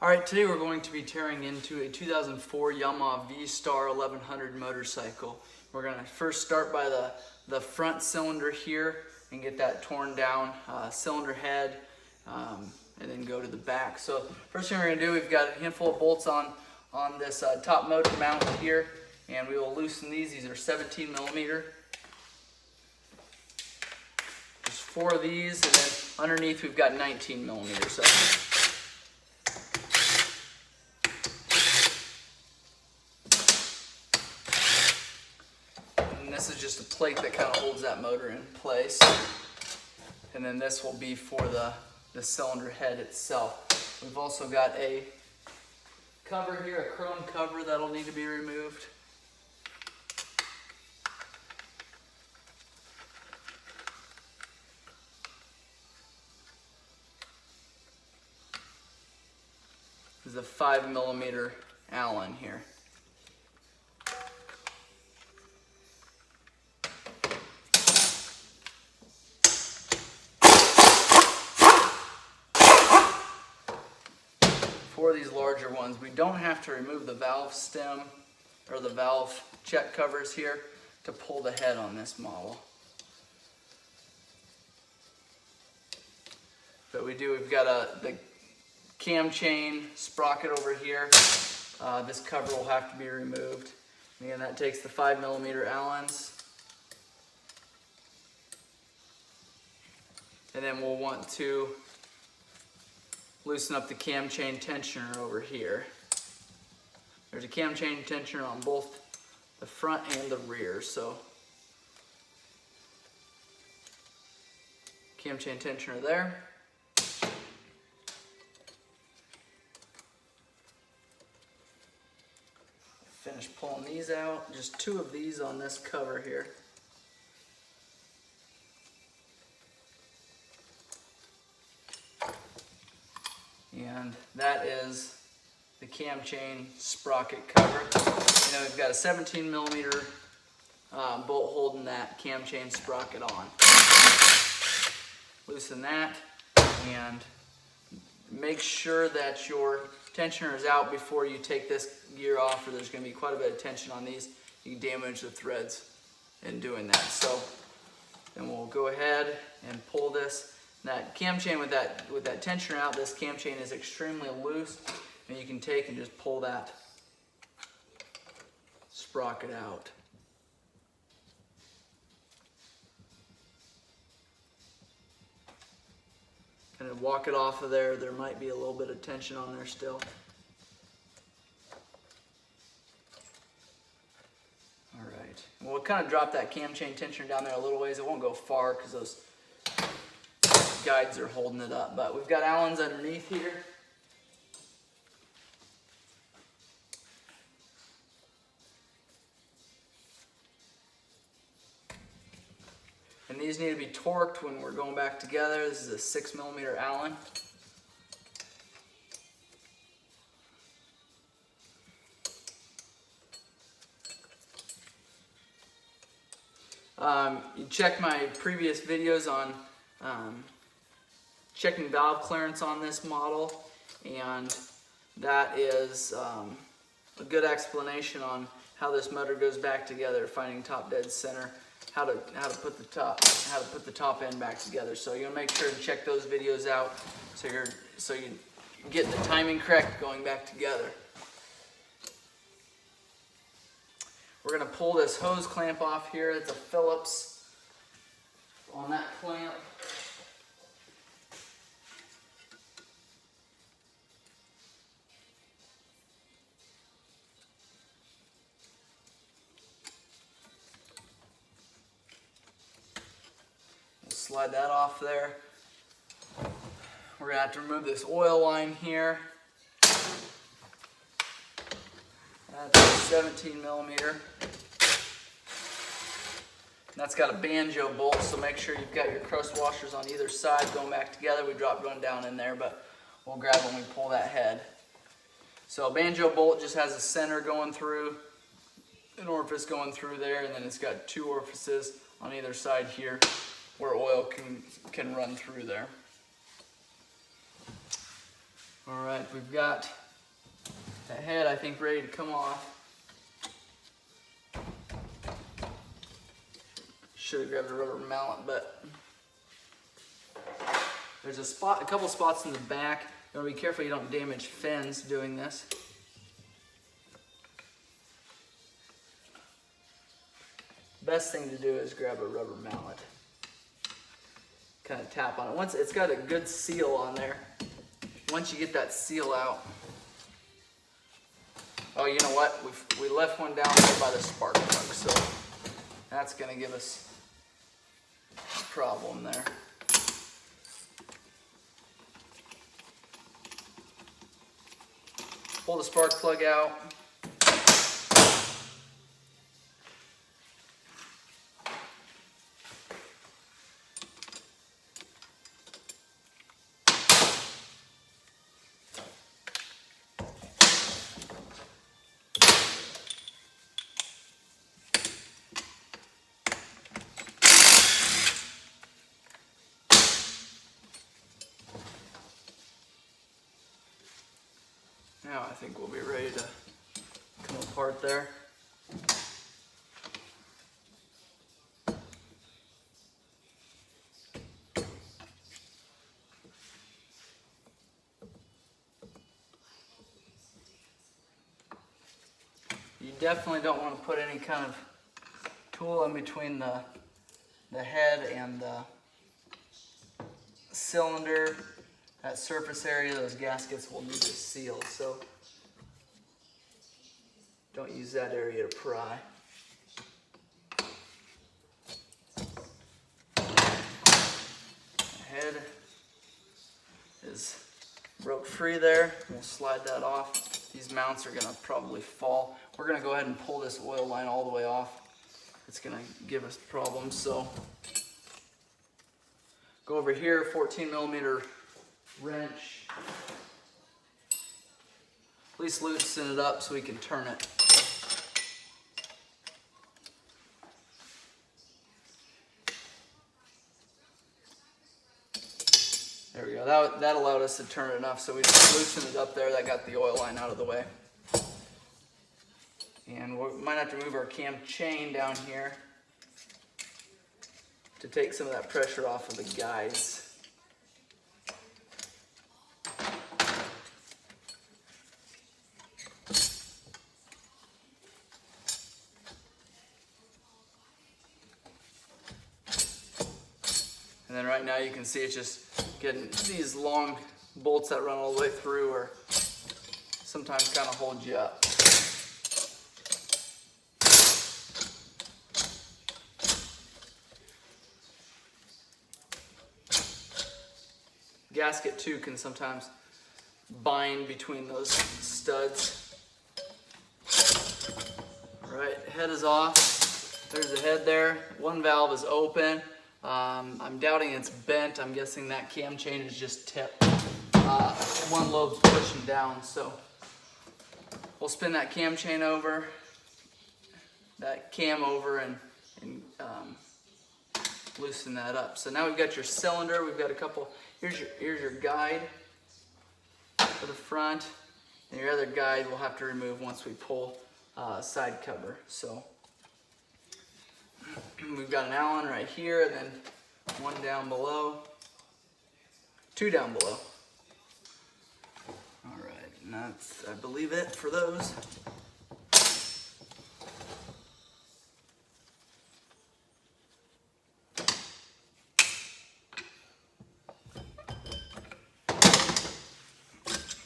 Alright, today we're going to be tearing into a 2004 Yamaha Vstar 1100 motorcycle. We're going to first start by the front cylinder here and get that torn down, cylinder head, and then go to the back. So first thing we're going to do, we've got a handful of bolts on this top motor mount here, and we will loosen these. These are 17 millimeter. There's 4 of these, and then underneath we've got 19 millimeters. So this is just a plate that kind of holds that motor in place. And then this will be for the cylinder head itself. We've also got a cover here, a chrome cover that'll need to be removed. This is a 5 millimeter Allen here. For these larger ones, we don't have to remove the valve stem or the valve check covers here to pull the head on this model. But we do, we've got the cam chain sprocket over here. This cover will have to be removed. And again, that takes the 5 millimeter Allens. And then we'll want to loosen up the cam chain tensioner over here. There's a cam chain tensioner on both the front and the rear, so cam chain tensioner there. Finish pulling these out. Just 2 of these on this cover here. And that is the cam chain sprocket cover. You know, we've got a 17 millimeter bolt holding that cam chain sprocket on. Loosen that and make sure that your tensioner is out before you take this gear off, or there's going to be quite a bit of tension on these. You can damage the threads in doing that. So then we'll go ahead and pull this. That cam chain with that tensioner out, this cam chain is extremely loose, and you can take and just pull that sprocket out. Kind of walk it off of there. There might be a little bit of tension on there still. All right. We'll kind of drop that cam chain tensioner down there a little ways. It won't go far because those guides are holding it up, but we've got Allens underneath here. And these need to be torqued when we're going back together. This is a 6 millimeter Allen. You check my previous videos on checking valve clearance on this model, and that is a good explanation on how this motor goes back together, finding top dead center, how to put the top end back together. So you'll make sure to check those videos out so you get the timing correct going back together. We're going to pull this hose clamp off here. It's a Phillips on that clamp. Slide that off there. We're going to have to remove this oil line here. That's a 17 millimeter. And that's got a banjo bolt, so make sure you've got your crust washers on either side going back together. We dropped one down in there, but we'll grab when we pull that head. So a banjo bolt just has a center going through, an orifice going through there, and then it's got 2 orifices on either side here where oil can run through there. All right, we've got the head, I think, ready to come off. Should have grabbed a rubber mallet, but there's a couple spots in the back. You want to be careful you don't damage fins doing this. Best thing to do is grab a rubber mallet. Kind of tap on it. Once it's got a good seal on there, once you get that seal out. Oh, you know what? We left one down there by the spark plug, so that's going to give us a problem there. Pull the spark plug out. Now I think we'll be ready to come apart there. You definitely don't want to put any kind of tool in between the head and the cylinder. That surface area, those gaskets will need to seal, so don't use that area to pry. The head is broke free there. We'll slide that off. These mounts are gonna probably fall. We're gonna go ahead and pull this oil line all the way off. It's gonna give us problems, so go over here, 14mm wrench. At least loosen it up so we can turn it. There we go. That allowed us to turn it enough, so we just loosened it up there. That got the oil line out of the way. And we might have to move our cam chain down here to take some of that pressure off of the guides. And then right now you can see it's just getting these long bolts that run all the way through or sometimes kind of hold you up. Gasket too can sometimes bind between those studs. All right, head is off. There's the head there. One valve is open. I'm doubting it's bent. I'm guessing that cam chain is just tipped. One lobe's pushing down, so we'll spin that cam chain over, that cam over, and loosen that up. So now we've got your cylinder. We've got a couple. Here's your guide for the front, and your other guide we'll have to remove once we pull side cover. So we've got an Allen right here, and then one down below, two down below. All right, and that's, I believe, it for those.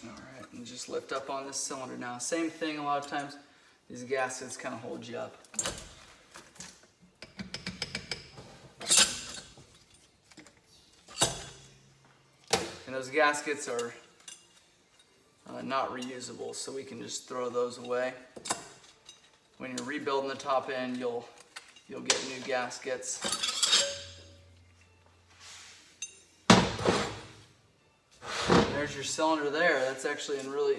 All right, and just lift up on this cylinder now. Same thing, a lot of times these gaskets kind of hold you up. And those gaskets are not reusable, so we can just throw those away. When you're rebuilding the top end, you'll get new gaskets. There's your cylinder there. That's actually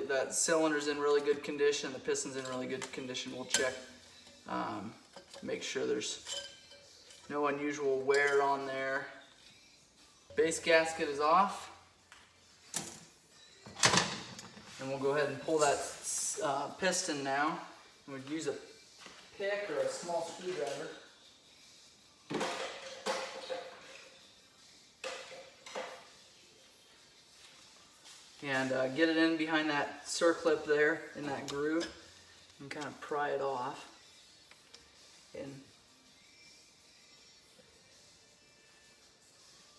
that cylinder's in really good condition. The piston's in really good condition. We'll check, make sure there's no unusual wear on there. Base gasket is off. And we'll go ahead and pull that piston now. And we'd use a pick or a small screwdriver. And get it in behind that circlip there in that groove and kind of pry it off. And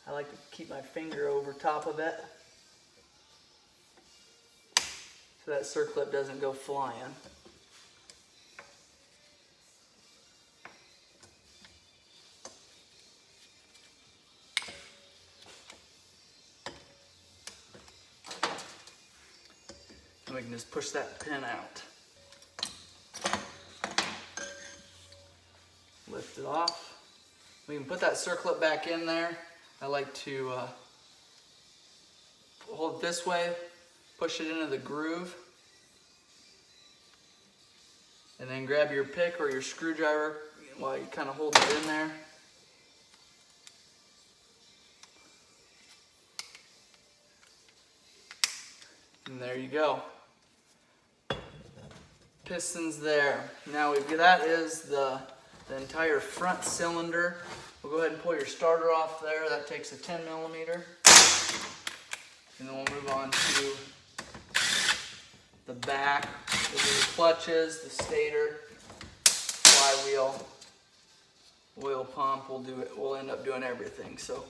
I like to keep my finger over top of it so that circlip doesn't go flying. And we can just push that pin out. Lift it off. We can put that circlip back in there. I like to hold it this way, push it into the groove, and then grab your pick or your screwdriver while you kind of hold it in there. And there you go. Pistons there. Now that is the entire front cylinder. We'll go ahead and pull your starter off there. That takes a 10 millimeter. And then we'll move on to the back. Those are the clutches, the stator, flywheel, oil pump. We'll end up doing everything. So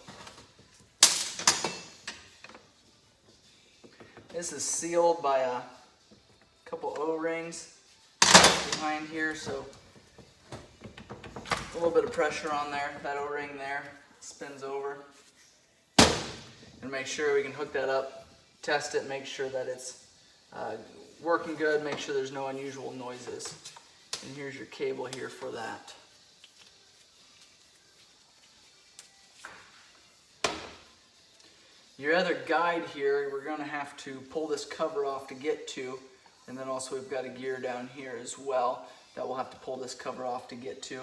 this is sealed by a couple O-rings behind here, so a little bit of pressure on there. That O-ring there spins over. And make sure we can hook that up, test it, make sure that it's working good, make sure there's no unusual noises. And here's your cable here for that. Your other guide here, we're going to have to pull this cover off to get to, and then also we've got a gear down here as well that we'll have to pull this cover off to get to.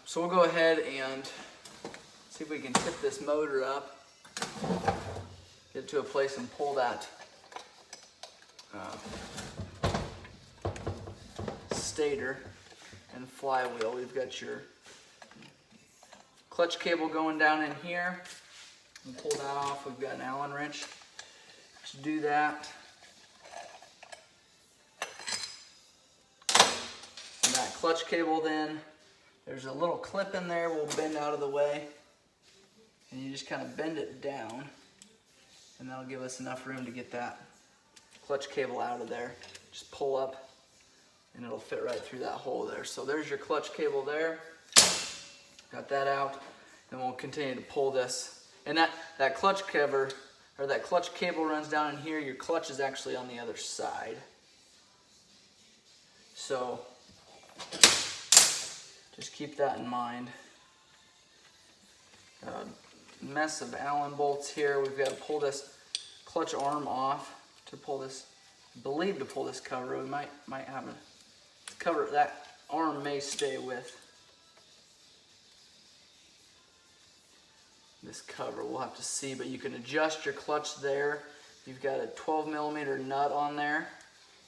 So we'll go ahead and see if we can tip this motor up, get it to a place and pull that stator and flywheel. We've got your clutch cable going down in here. And pull that off. We've got an Allen wrench to do that. And that clutch cable then, there's a little clip in there we'll bend out of the way. And you just kind of bend it down. And that'll give us enough room to get that clutch cable out of there. Just pull up and it'll fit right through that hole there. So there's your clutch cable there. Got that out. And we'll continue to pull this. And that clutch cover, or that clutch cable runs down in here. Your clutch is actually on the other side. So just keep that in mind. Mess of Allen bolts here. We've got to pull this clutch arm off to pull this, I believe to pull this cover. We might have a cover, that arm may stay with this cover. We'll have to see, but you can adjust your clutch there. You've got a 12 millimeter nut on there.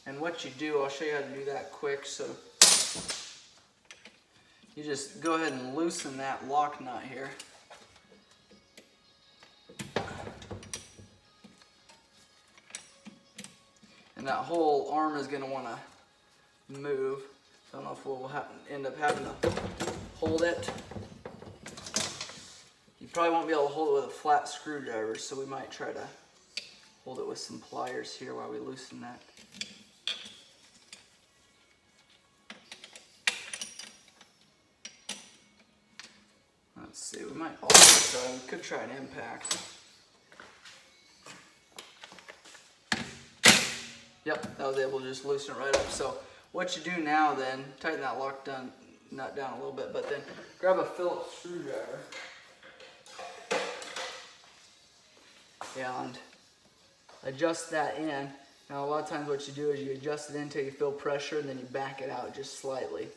And what you do, I'll show you how to do that quick. So you just go ahead and loosen that lock nut here. And that whole arm is going to want to move. I don't know if we'll end up having to hold it. You probably won't be able to hold it with a flat screwdriver, so we might try to hold it with some pliers here while we loosen that. Let's see, we might also try, we could try an impact. Yep, that was able to just loosen it right up. So what you do now then, tighten that nut down a little bit, but then grab a Phillips screwdriver and adjust that in. Now a lot of times what you do is you adjust it in until you feel pressure and then you back it out just slightly.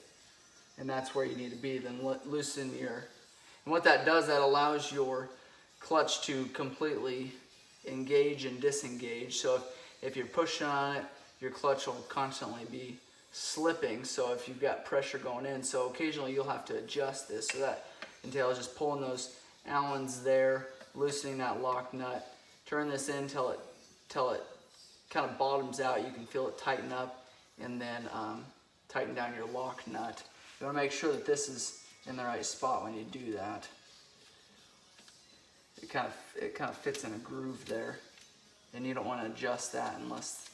And that's where you need to be. Then loosen your, and what that does, that allows your clutch to completely engage and disengage. So if you're pushing on it, your clutch will constantly be slipping. So if you've got pressure going in, so occasionally you'll have to adjust this. So that entails just pulling those Allens there, loosening that lock nut. Turn this in till it kind of bottoms out. You can feel it tighten up, and then tighten down your lock nut. You want to make sure that this is in the right spot when you do that. It kind of fits in a groove there, and you don't want to adjust that unless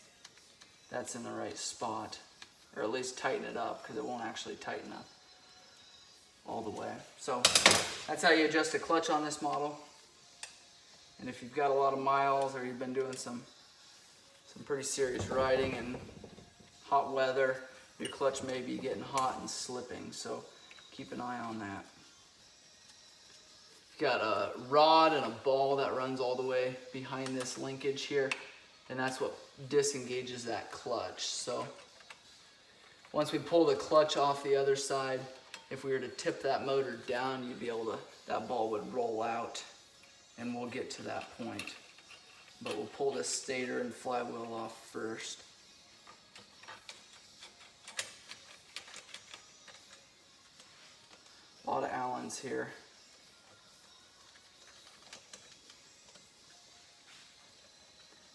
that's in the right spot, or at least tighten it up, because it won't actually tighten up all the way. So that's how you adjust a clutch on this model. And if you've got a lot of miles, or you've been doing some pretty serious riding in hot weather, your clutch may be getting hot and slipping, so keep an eye on that. You've got a rod and a ball that runs all the way behind this linkage here, and that's what disengages that clutch. So once we pull the clutch off the other side, if we were to tip that motor down, you'd be able to, that ball would roll out, and we'll get to that point. But we'll pull this stator and flywheel off first. A lot of Allens here.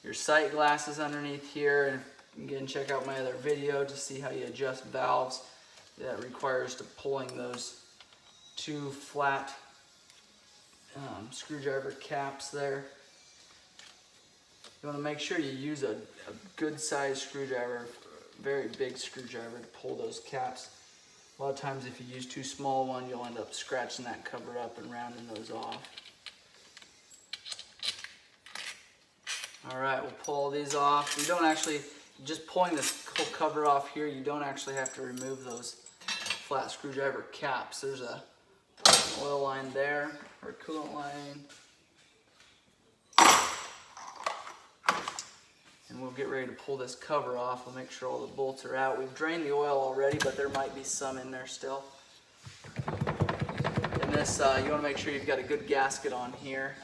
Your sight glass is underneath here, and again, check out my other video to see how you adjust valves. That requires to pulling those two flat screwdriver caps there. You want to make sure you use a good size screwdriver, a very big screwdriver, to pull those caps. A lot of times if you use too small one, you'll end up scratching that cover up and rounding those off. Alright, we'll pull all these off. You don't actually, just pulling this whole cover off here, you don't actually have to remove those flat screwdriver caps. There's an oil line there, or a coolant line. And we'll get ready to pull this cover off. We'll make sure all the bolts are out. We've drained the oil already, but there might be some in there still. And this, you want to make sure you've got a good gasket on here.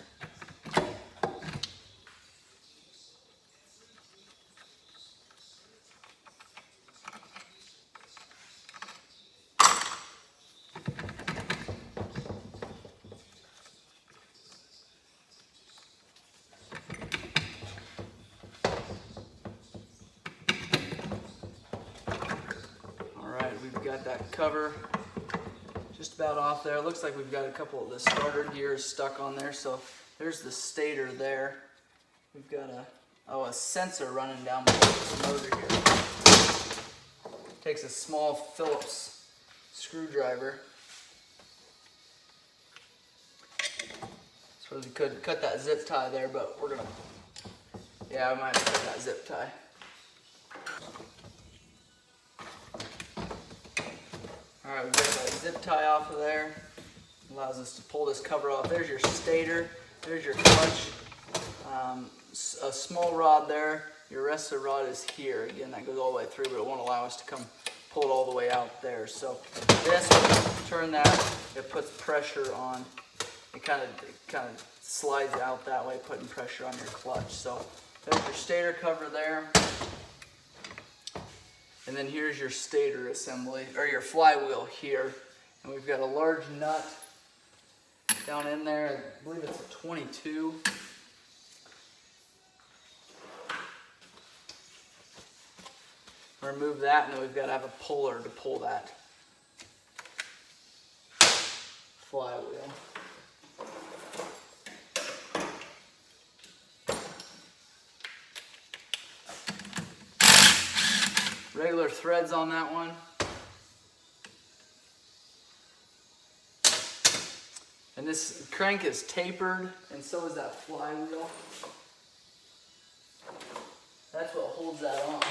We've got that cover just about off there. It looks like we've got a couple of the starter gears stuck on there. So there's the stator there. We've got a sensor running down below this motor here. Takes a small Phillips screwdriver. So we could cut that zip tie there, but we're gonna, yeah, I might have to cut that zip tie. Alright, we've got that zip tie off of there. Allows us to pull this cover off. There's your stator, there's your clutch. A small rod there. Your rest of the rod is here. Again, that goes all the way through, but it won't allow us to come pull it all the way out there. So this, turn that, it puts pressure on. It kind of slides out that way, putting pressure on your clutch. So there's your stator cover there. And then here's your stator assembly, or your flywheel here. And we've got a large nut down in there. I believe it's a 22. Remove that, and then we've got to have a puller to pull that flywheel. Regular threads on that one. And this crank is tapered, and so is that flywheel. That's what holds that on.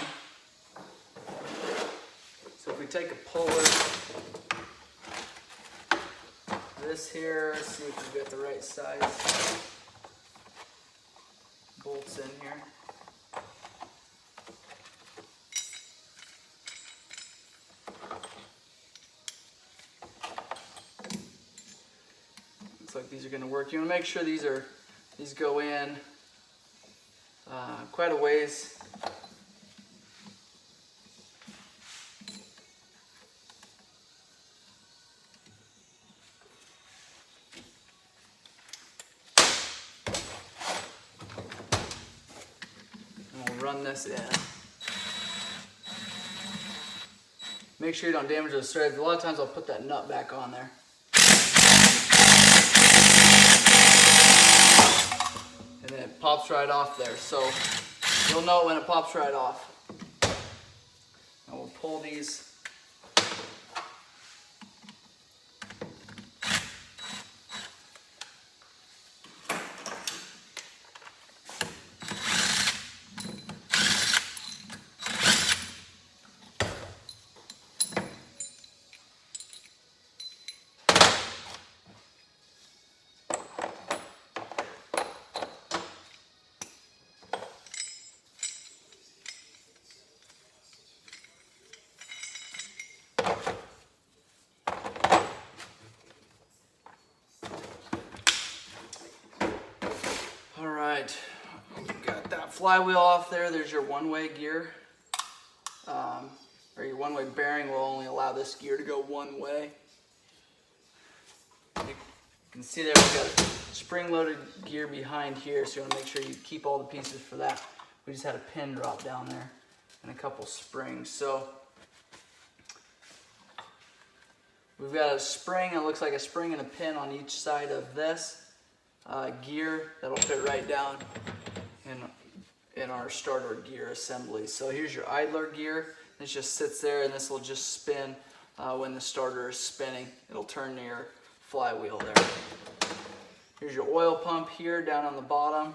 So if we take a puller, this here, let's see if we've got the right size bolts in here. Looks like these are going to work. You want to make sure these go in quite a ways. And we'll run this in. Make sure you don't damage those threads. A lot of times I'll put that nut back on there. And then it pops right off there. So you'll know it when it pops right off. And we'll pull these. Alright, got that flywheel off there. There's your one-way gear. Or your one-way bearing will only allow this gear to go one way. You can see there we've got a spring-loaded gear behind here, so you want to make sure you keep all the pieces for that. We just had a pin drop down there and a couple springs. So we've got a spring, it looks like a spring and a pin on each side of this gear that'll fit right down in our starter gear assembly. So here's your idler gear. This just sits there, and this will just spin when the starter is spinning. It'll turn your flywheel there. Here's your oil pump here down on the bottom.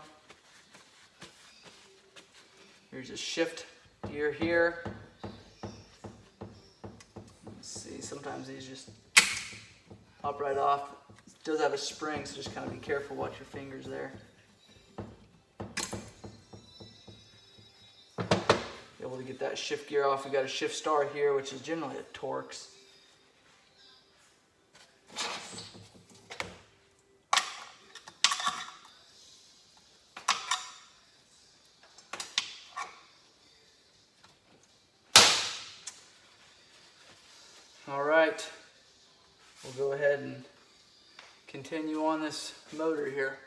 Here's a shift gear here. Let's see, sometimes these just pop right off. It does have a spring, so just kind of be careful, watch your fingers there. Be able to get that shift gear off. We got a shift star here, which is generally a Torx. All right, we'll go ahead and continue on this motor here.